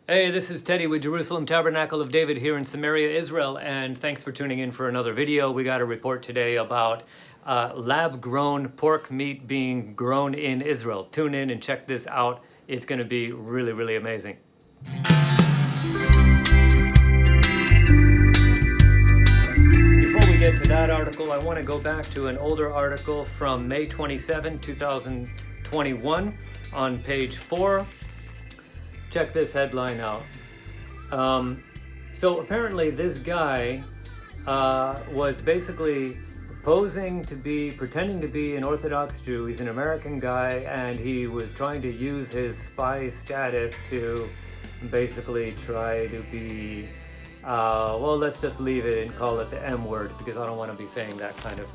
Hey, this is Teddy with Jerusalem Tabernacle of David here in Samaria, Israel, and thanks for tuning in for another video. We got a report today about lab-grown pork meat being grown in Israel. Tune in and check this out. It's going to be really, really amazing. Before we get to that article, I want to go back to an older article from May 27, 2021 on page 4. Check this headline out. So apparently this guy was basically pretending to be an Orthodox Jew. He's an American guy, and he was trying to use his spy status to basically try to be, well, let's just leave it and call it the M word, because I don't want to be saying that kind of.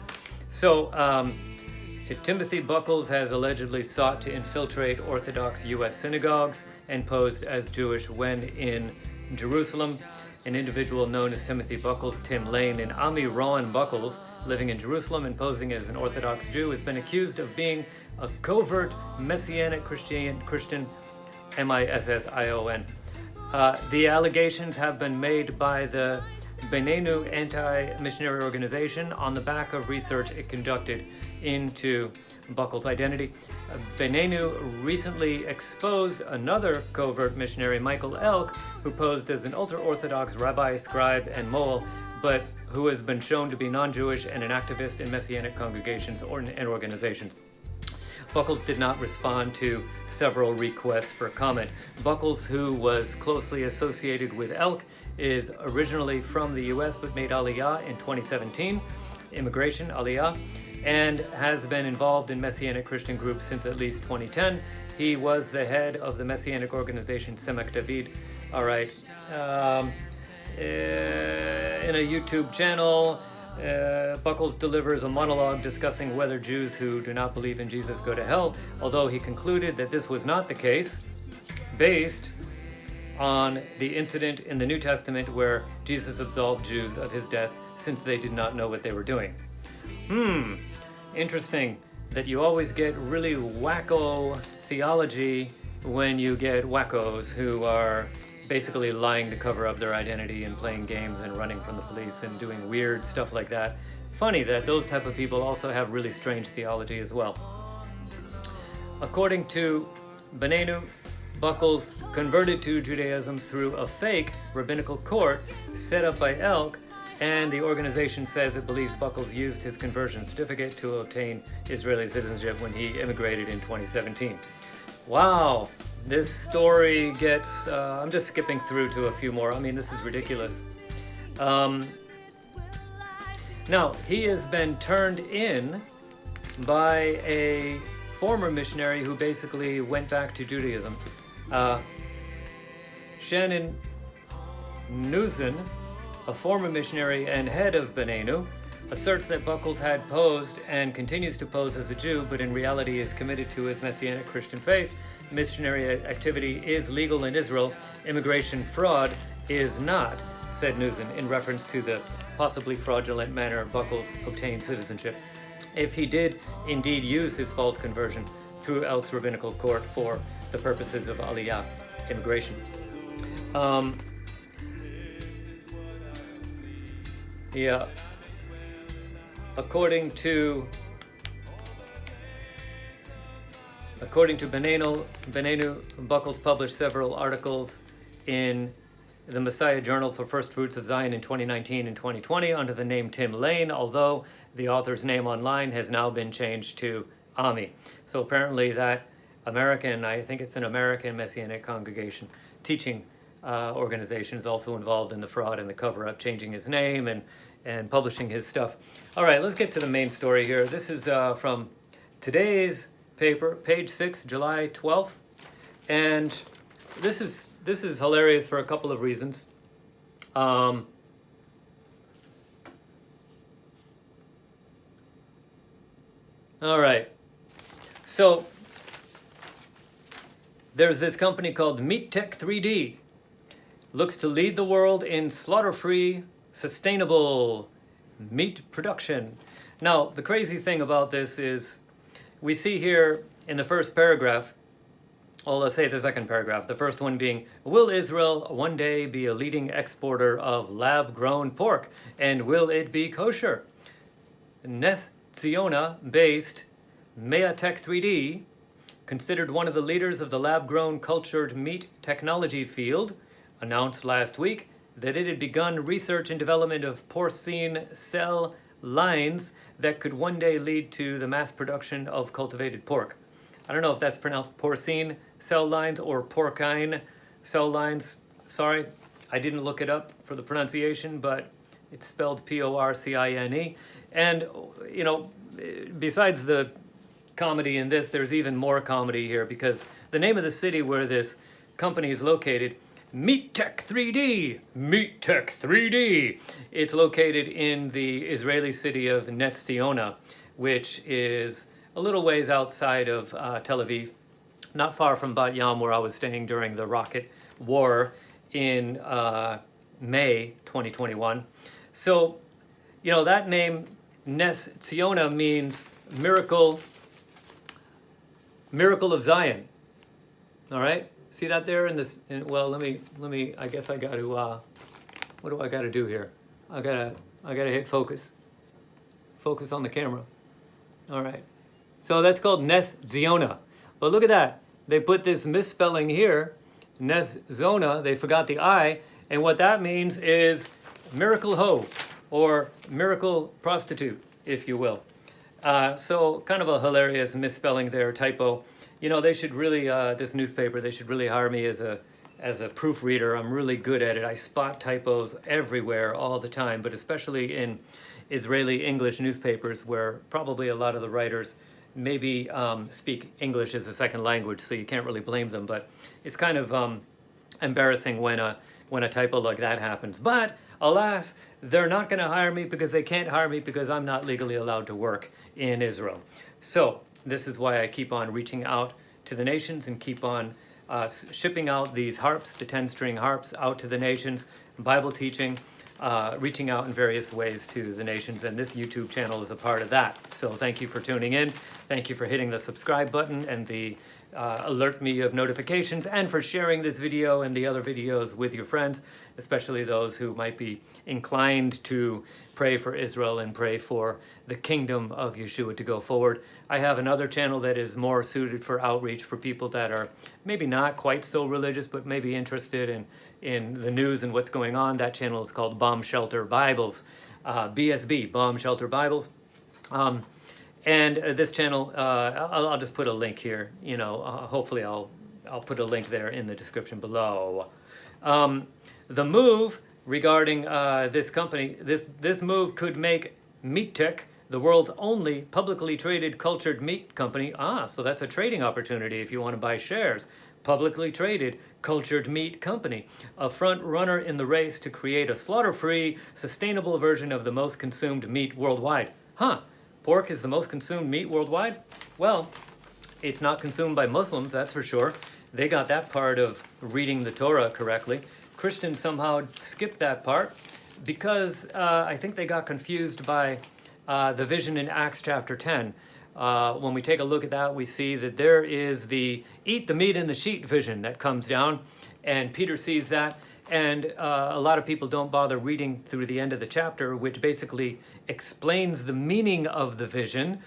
So Timothy Buckles has allegedly sought to infiltrate Orthodox U.S. synagogues and posed as Jewish when in Jerusalem. An individual known as Timothy Buckles, Tim Lane, and Ami Rowan Buckles, living in Jerusalem and posing as an Orthodox Jew, has been accused of being a covert Messianic Christian, M-I-S-S-I-O-N. The allegations have been made by the Benenu anti-missionary organization on the back of research it conducted into Buckles' identity. Benenu recently exposed another covert missionary, Michael Elk, who posed as an ultra-Orthodox rabbi, scribe, and moel, but who has been shown to be non-Jewish and an activist in Messianic congregations and organizations. Buckles did not respond to several requests for comment. Buckles, who was closely associated with Elk, is originally from the U.S. but made Aliyah in 2017, immigration Aliyah, and has been involved in Messianic Christian groups since at least 2010. He was the head of the Messianic organization Semek David. All right, in a YouTube channel, Buckles delivers a monologue discussing whether Jews who do not believe in Jesus go to hell, although he concluded that this was not the case, based on the incident in the New Testament where Jesus absolved Jews of his death since they did not know what they were doing. Interesting that you always get really wacko theology when you get wackos who are basically lying to cover up their identity and playing games and running from the police and doing weird stuff like that. Funny that those type of people also have really strange theology as well. According to Benenu, Buckles converted to Judaism through a fake rabbinical court set up by Elk, and the organization says it believes Buckles used his conversion certificate to obtain Israeli citizenship when he immigrated in 2017. Wow, this story gets, I'm just skipping through to a few more. I mean, this is ridiculous. Now, he has been turned in by a former missionary who basically went back to Judaism. Shannon Newson, a former missionary and head of Benenu, asserts that Buckles had posed and continues to pose as a Jew, but in reality is committed to his Messianic Christian faith. Missionary activity is legal in Israel. Immigration fraud is not, said Newson, in reference to the possibly fraudulent manner Buckles obtained citizenship. If he did indeed use his false conversion through Elk's rabbinical court for the purposes of Aliyah, immigration. Yeah. According to Benenu, Buckles published several articles in the Messiah Journal for First Fruits of Zion in 2019 and 2020 under the name Tim Lane, although the author's name online has now been changed to Ami. So apparently that American, I think it's an American Messianic congregation, teaching organization is also involved in the fraud and the cover-up, changing his name and publishing his stuff. All right, let's get to the main story here. This is from today's paper, page 6, July 12th. And this is hilarious for a couple of reasons. All right. So there's this company called Meat Tech 3D. Looks to lead the world in slaughter-free, sustainable meat production. Now, the crazy thing about this is we see here in the first paragraph Well, let's say the second paragraph. The first one being, will Israel one day be a leading exporter of lab-grown pork? And will it be kosher? Nes Ziona-based Meatech 3D, considered one of the leaders of the lab-grown cultured meat technology field, announced last week that it had begun research and development of porcine cell lines that could one day lead to the mass production of cultivated pork. I don't know if that's pronounced porcine cell lines or porcine cell lines. Sorry, I didn't look it up for the pronunciation, but it's spelled P-O-R-C-I-N-E. And, you know, besides the comedy in this, there's even more comedy here, because the name of the city where this company is located, MeatTech 3D, MeatTech 3D. It's located in the Israeli city of Nets Ziona, which is a little ways outside of Tel Aviv, not far from Bat Yam, where I was staying during the rocket war in May 2021. So, you know, that name, Nes Ziona, means miracle of Zion. All right, see that there in this? Well, let me. I guess I got to. What do I got to do here? I gotta hit focus. Focus on the camera. All right. So that's called Nes Ziona. But look at that. They put this misspelling here, Nes Zona. They forgot the I, and what that means is miracle hoe, or miracle prostitute, if you will. So kind of a hilarious misspelling there, typo. You know, they should really, this newspaper, they should really hire me as a proofreader. I'm really good at it. I spot typos everywhere all the time, but especially in Israeli English newspapers, where probably a lot of the writers maybe speak English as a second language, so you can't really blame them. But it's kind of embarrassing when a typo like that happens. But alas, they're not going to hire me, because they can't hire me because I'm not legally allowed to work in Israel. So this is why I keep on reaching out to the nations and keep on shipping out these harps, the 10-string harps, out to the nations, Bible teaching, reaching out in various ways to the nations, and this YouTube channel is a part of that. So thank you for tuning in. Thank you for hitting the subscribe button and the alert me of notifications, and for sharing this video and the other videos with your friends, especially those who might be inclined to pray for Israel and pray for the kingdom of Yeshua to go forward. I have another channel that is more suited for outreach for people that are maybe not quite so religious, but maybe interested in the news and what's going on. That channel is called Bomb Shelter Bibles, BSB, Bomb Shelter Bibles. And this channel, I'll just put a link here. You know, hopefully I'll put a link there in the description below. The move regarding this company, this move could make MeatTech the world's only publicly traded cultured meat company. So that's a trading opportunity if you want to buy shares. Publicly traded cultured meat company, a front runner in the race to create a slaughter-free, sustainable version of the most consumed meat worldwide. Pork is the most consumed meat worldwide? Well, it's not consumed by Muslims, that's for sure. They got that part of reading the Torah correctly. Christians somehow skipped that part because I think they got confused by the vision in Acts chapter 10. When we take a look at that, we see that there is the eat the meat in the sheet vision that comes down, and Peter sees that. And a lot of people don't bother reading through the end of the chapter, which basically explains the meaning of the vision.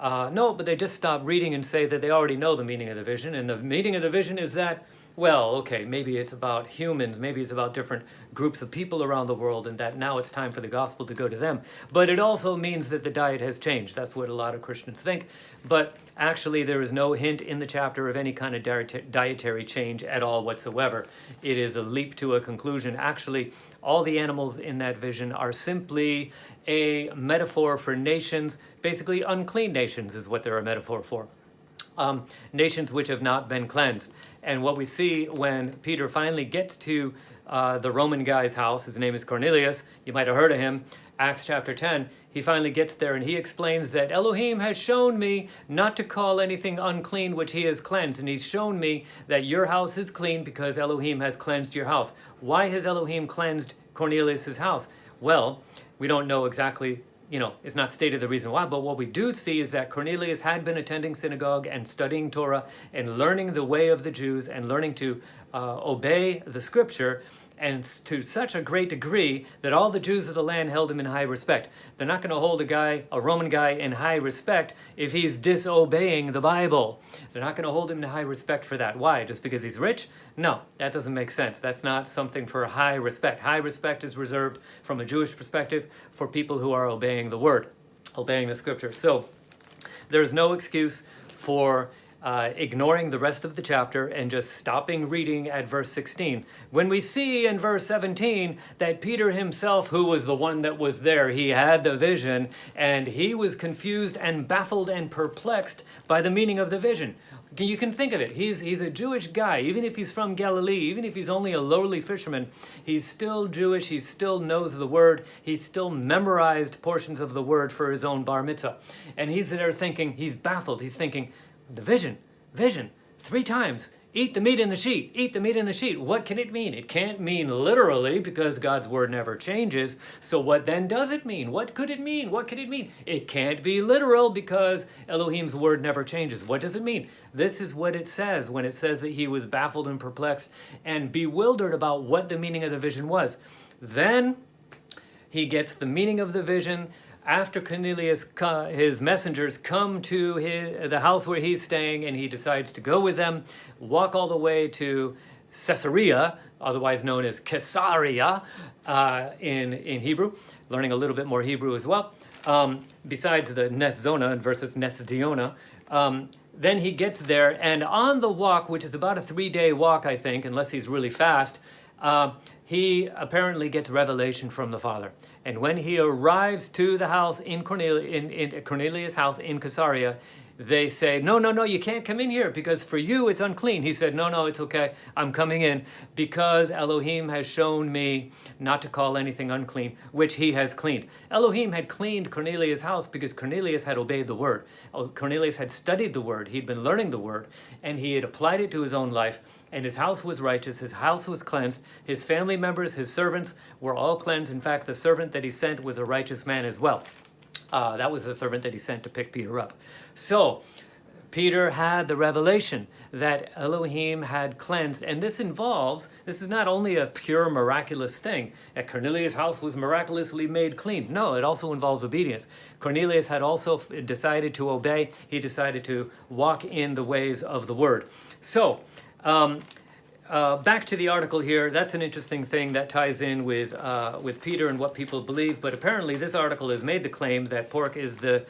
No, but they just stop reading and say that they already know the meaning of the vision. And the meaning of the vision is that, well, okay, maybe it's about humans, maybe it's about different groups of people around the world, and that now it's time for the gospel to go to them. But it also means that the diet has changed. That's what a lot of Christians think. But actually, there is no hint in the chapter of any kind of dietary change at all whatsoever. It is a leap to a conclusion. Actually, all the animals in that vision are simply a metaphor for nations. Basically, unclean nations is what they're a metaphor for. Nations which have not been cleansed. And what we see when Peter finally gets to the Roman guy's house, his name is Cornelius, you might have heard of him, Acts chapter 10, he finally gets there and he explains that Elohim has shown me not to call anything unclean which he has cleansed. And he's shown me that your house is clean because Elohim has cleansed your house. Why has Elohim cleansed Cornelius's house? Well, we don't know exactly it's not stated the reason why, but what we do see is that Cornelius had been attending synagogue and studying Torah and learning the way of the Jews and learning to obey the scripture, and to such a great degree that all the Jews of the land held him in high respect. They're not going to hold a Roman guy in high respect if he's disobeying the Bible. They're not going to hold him in high respect for that. Why? Just because he's rich? No, that doesn't make sense. That's not something for high respect. High respect is reserved from a Jewish perspective for people who are obeying the word, obeying the scripture. So there's no excuse for ignoring the rest of the chapter and just stopping reading at verse 16. When we see in verse 17 that Peter himself, who was the one that was there, he had the vision, and he was confused and baffled and perplexed by the meaning of the vision. You can think of it. He's a Jewish guy. Even if he's from Galilee, even if he's only a lowly fisherman, he's still Jewish. He still knows the word. He's still memorized portions of the word for his own bar mitzvah. And he's there thinking, he's baffled. He's thinking, the vision, 3 times. Eat the meat in the sheet, eat the meat in the sheet. What can it mean? It can't mean literally because God's word never changes. So what then does it mean? What could it mean? What could it mean? It can't be literal because Elohim's word never changes. What does it mean? This is what it says when it says that he was baffled and perplexed and bewildered about what the meaning of the vision was. Then he gets the meaning of the vision. After Cornelius, his messengers come to the house where he's staying, and he decides to go with them, walk all the way to Caesarea, otherwise known as Caesarea in Hebrew, learning a little bit more Hebrew as well, besides the Nes Zona versus Nes Diona. Then he gets there, and on the walk, which is about a 3-day walk, I think, unless he's really fast, he apparently gets revelation from the Father. And when he arrives to the house in Cornelius' house in Caesarea, they say, no, you can't come in here because for you it's unclean. He said, no, it's okay. I'm coming in because Elohim has shown me not to call anything unclean, which he has cleaned. Elohim had cleaned Cornelius' house because Cornelius had obeyed the word. Cornelius had studied the word. He'd been learning the word, and he had applied it to his own life. And his house was righteous, his house was cleansed, his family members, his servants were all cleansed. In fact, the servant that he sent was a righteous man as well. That was the servant that he sent to pick Peter up. So, Peter had the revelation that Elohim had cleansed, and this is not only a pure miraculous thing, that Cornelius' house was miraculously made clean. No, it also involves obedience. Cornelius had also decided to obey. He decided to walk in the ways of the word. So, back to the article here. That's an interesting thing that ties in with Peter and what people believe. But apparently this article has made the claim that pork is the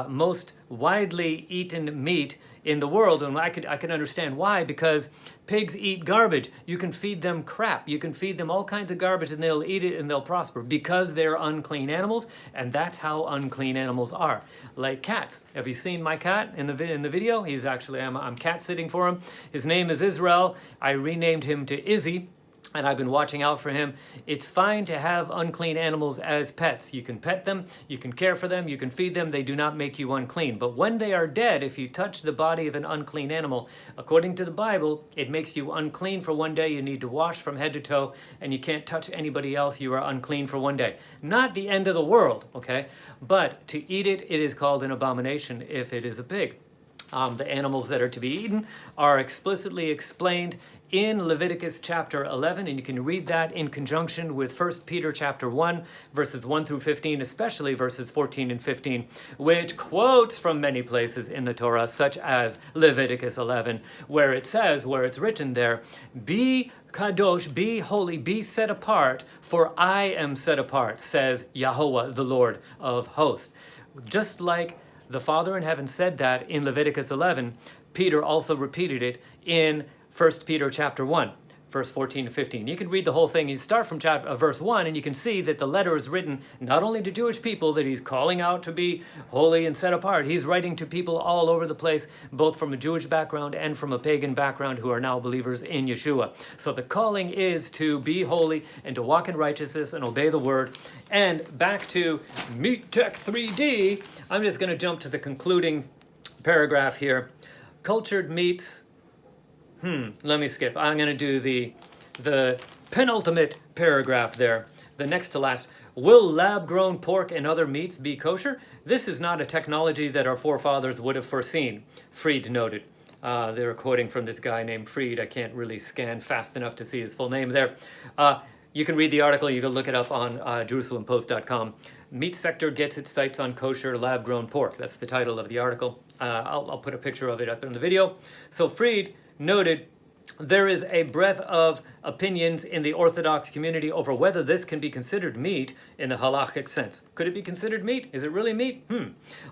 most widely eaten meat in the world, and I can understand why, because pigs eat garbage. You can feed them crap. You can feed them all kinds of garbage and they'll eat it and they'll prosper because they're unclean animals, and that's how unclean animals are. Like cats. Have you seen my cat in the video? He's actually, I'm cat sitting for him. His name is Israel. I renamed him to Izzy, and I've been watching out for him. It's fine to have unclean animals as pets. You can pet them, you can care for them, you can feed them. They do not make you unclean. But when they are dead, if you touch the body of an unclean animal, according to the Bible, it makes you unclean for 1 day. You need to wash from head to toe, and you can't touch anybody else. You are unclean for 1 day. Not the end of the world, okay? But to eat it, it is called an abomination if it is a pig. The animals that are to be eaten are explicitly explained in Leviticus chapter 11, and you can read that in conjunction with 1 Peter chapter 1, verses 1 through 15, especially verses 14 and 15, which quotes from many places in the Torah, such as Leviticus 11, where it says, where it's written there, "Be kadosh, be holy, be set apart, for I am set apart, says Yahweh, the Lord of hosts." Just like the Father in heaven said that in Leviticus 11, Peter also repeated it in 1 Peter chapter 1, verse 14 to 15. You can read the whole thing. You start from verse 1, and you can see that the letter is written not only to Jewish people that he's calling out to be holy and set apart. He's writing to people all over the place, both from a Jewish background and from a pagan background who are now believers in Yeshua. So the calling is to be holy and to walk in righteousness and obey the word. And back to Meat Tech 3D, I'm just going to jump to the concluding paragraph here. Cultured meats. Let me skip. I'm going to do the penultimate paragraph there. the next to last. Will lab-grown pork and other meats be kosher? This is not a technology that our forefathers would have foreseen, Fried noted. They're quoting from this guy named Fried. I can't really scan fast enough to see his full name there. You can read the article. You can look it up on JerusalemPost.com. Meat sector gets its sights on kosher lab-grown pork. That's the title of the article. I'll put a picture of it up in the video. So Fried noted there is a breadth of opinions in the Orthodox community over whether this can be considered meat in the halakhic sense. Could it be considered meat? Is it really meat?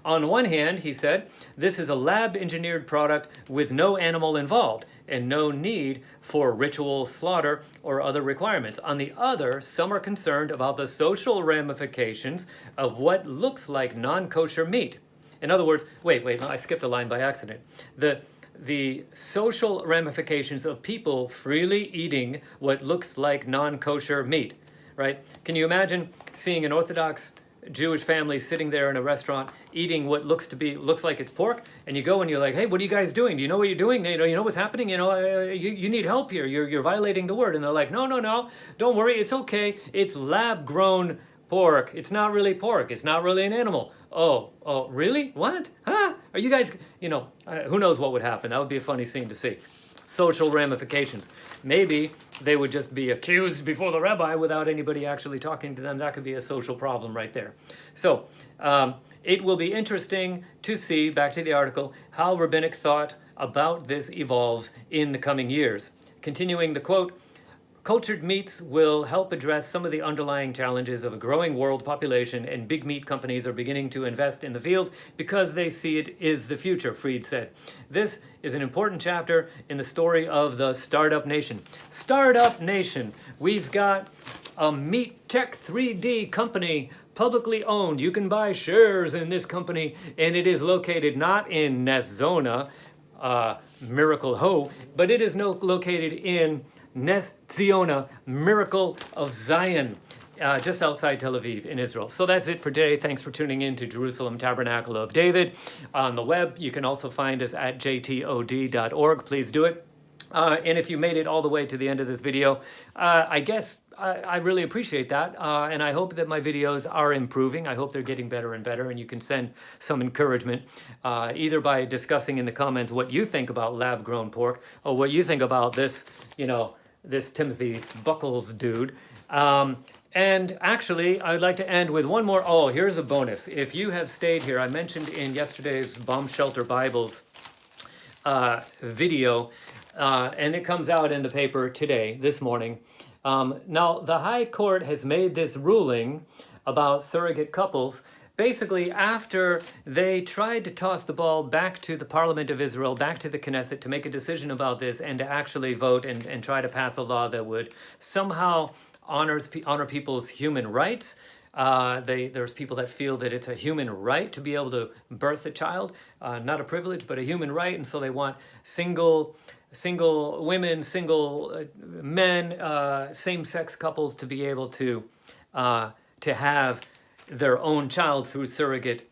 On one hand, he said, this is a lab-engineered product with no animal involved and no need for ritual slaughter or other requirements. On the other, some are concerned about the social ramifications of what looks like non-kosher meat. In other words, wait, no, I skipped a line by accident. The social ramifications of people freely eating what looks like non-kosher meat, right? Can you imagine seeing an Orthodox Jewish family sitting there in a restaurant eating what looks like it's pork, and you go and you're like, hey, what are you guys doing? Do you know what you're doing? You know what's happening? You need help here. You're violating the word. And they're like, no, don't worry, it's okay. It's lab-grown pork. It's not really pork. It's not really an animal. Oh, really? What? Huh? Are you guys, who knows what would happen? That would be a funny scene to see. Social ramifications. Maybe they would just be accused before the rabbi without anybody actually talking to them. That could be a social problem right there. So it will be interesting to see, back to the article, how rabbinic thought about this evolves in the coming years. Continuing the quote, cultured meats will help address some of the underlying challenges of a growing world population, and big meat companies are beginning to invest in the field because they see it is the future, Fried said. This is an important chapter in the story of the startup nation. Startup nation. We've got a meat tech 3D company, publicly owned. You can buy shares in this company, and it is located not in Nes Miracle Ho, but it is located in Nes Ziona, Miracle of Zion, just outside Tel Aviv in Israel. So that's it for today. Thanks for tuning in to Jerusalem Tabernacle of David. On the web, you can also find us at jtod.org. Please do it. And if you made it all the way to the end of this video, I guess I really appreciate that. And I hope that my videos are improving. I hope they're getting better and better. And you can send some encouragement, either by discussing in the comments what you think about lab-grown pork, or what you think about this, this Timothy Buckles dude. And actually, I'd like to end with one more. Oh, here's a bonus. If you have stayed here, I mentioned in yesterday's Bomb Shelter Bibles video, and it comes out in the paper today, this morning. Now, the High Court has made this ruling about surrogate couples basically after they tried to toss the ball back to the Parliament of Israel, back to the Knesset, to make a decision about this and to actually vote and try to pass a law that would somehow honor people's human rights. There's people that feel that it's a human right to be able to birth a child, not a privilege, but a human right, and so they want single women, single men, same-sex couples to be able to have their own child through surrogate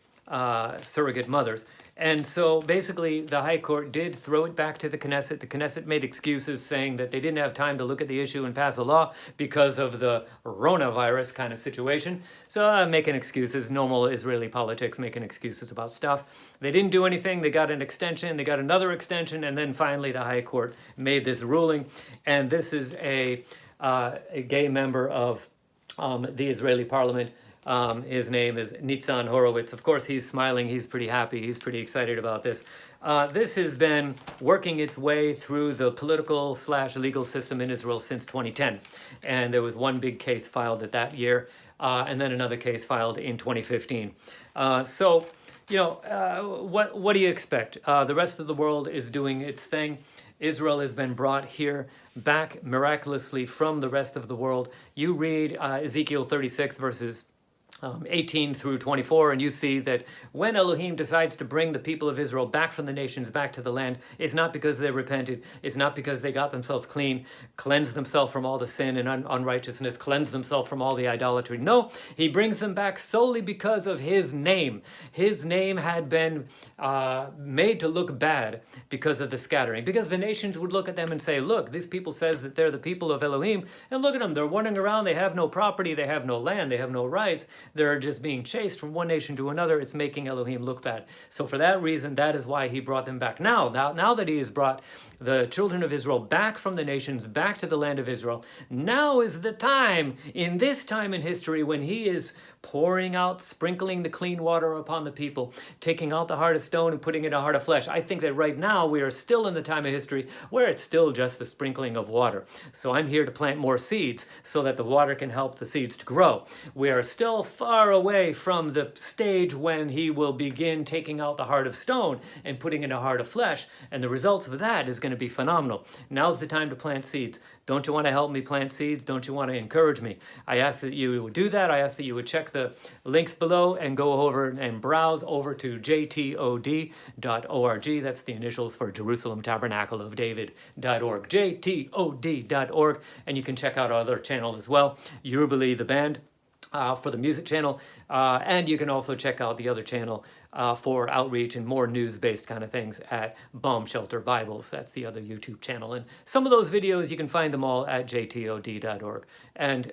mothers. And so basically the High Court did throw it back to the Knesset. The Knesset made excuses saying that they didn't have time to look at the issue and pass a law because of the coronavirus kind of situation. So making excuses, normal Israeli politics, making excuses about stuff. They didn't do anything. They got an extension. They got another extension. And then finally the High Court made this ruling. And this is a gay member of the Israeli parliament. His name is Nitzan Horowitz. Of course, he's smiling. He's pretty happy. He's pretty excited about this. This has been working its way through the political/legal system in Israel since 2010. And there was one big case filed that year, and then another case filed in 2015. So, what do you expect? The rest of the world is doing its thing. Israel has been brought here back miraculously from the rest of the world. You read Ezekiel 36 verses 18 through 24, and you see that when Elohim decides to bring the people of Israel back from the nations back to the land, it's not because they repented, it's not because they got themselves clean, cleansed themselves from all the sin and unrighteousness, cleansed themselves from all the idolatry. No, he brings them back solely because of his name. His name had been made to look bad because of the scattering, because the nations would look at them and say, look, these people says that they're the people of Elohim, and look at them, they're wandering around, they have no property, they have no land, they have no rights, they're just being chased from one nation to another. It's making Elohim look bad. So for that reason, that is why he brought them back. Now that he has brought the children of Israel back from the nations, back to the land of Israel, now is the time, in this time in history, when he is pouring out, sprinkling the clean water upon the people, taking out the heart of stone and putting in a heart of flesh. I think that right now we are still in the time of history where it's still just the sprinkling of water. So I'm here to plant more seeds so that the water can help the seeds to grow. We are still far away from the stage when he will begin taking out the heart of stone and putting in a heart of flesh, and the results of that is going to be phenomenal. Now's the time to plant seeds. Don't you want to help me plant seeds? Don't you want to encourage me? I ask that you would do that. I ask that you would check the links below and go over and browse over to JTOD.org. That's the initials for Jerusalem Tabernacle of David.org. JTOD.org. And you can check out our other channel as well, Yerubali the Band, for the music channel. And you can also check out the other channel for outreach and more news-based kind of things at Bomb Shelter Bibles. That's the other YouTube channel. And some of those videos, you can find them all at jtod.org. And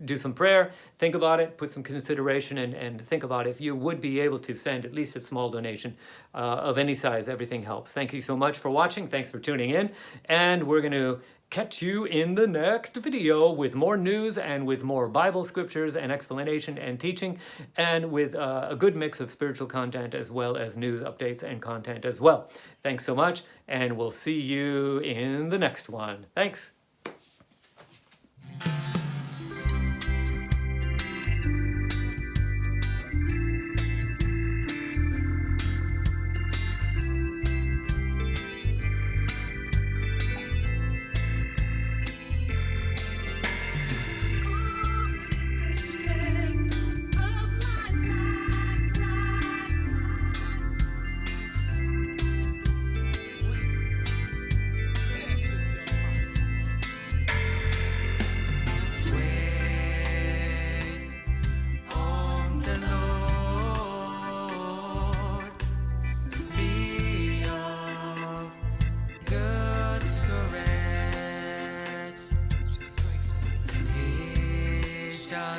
do some prayer, think about it, put some consideration, and think about if you would be able to send at least a small donation of any size. Everything helps. Thank you so much for watching. Thanks for tuning in. And we're going to catch you in the next video with more news and with more Bible scriptures and explanation and teaching, and with a good mix of spiritual content as well as news updates and content as well. Thanks so much, and we'll see you in the next one. Thanks.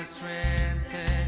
Strengthen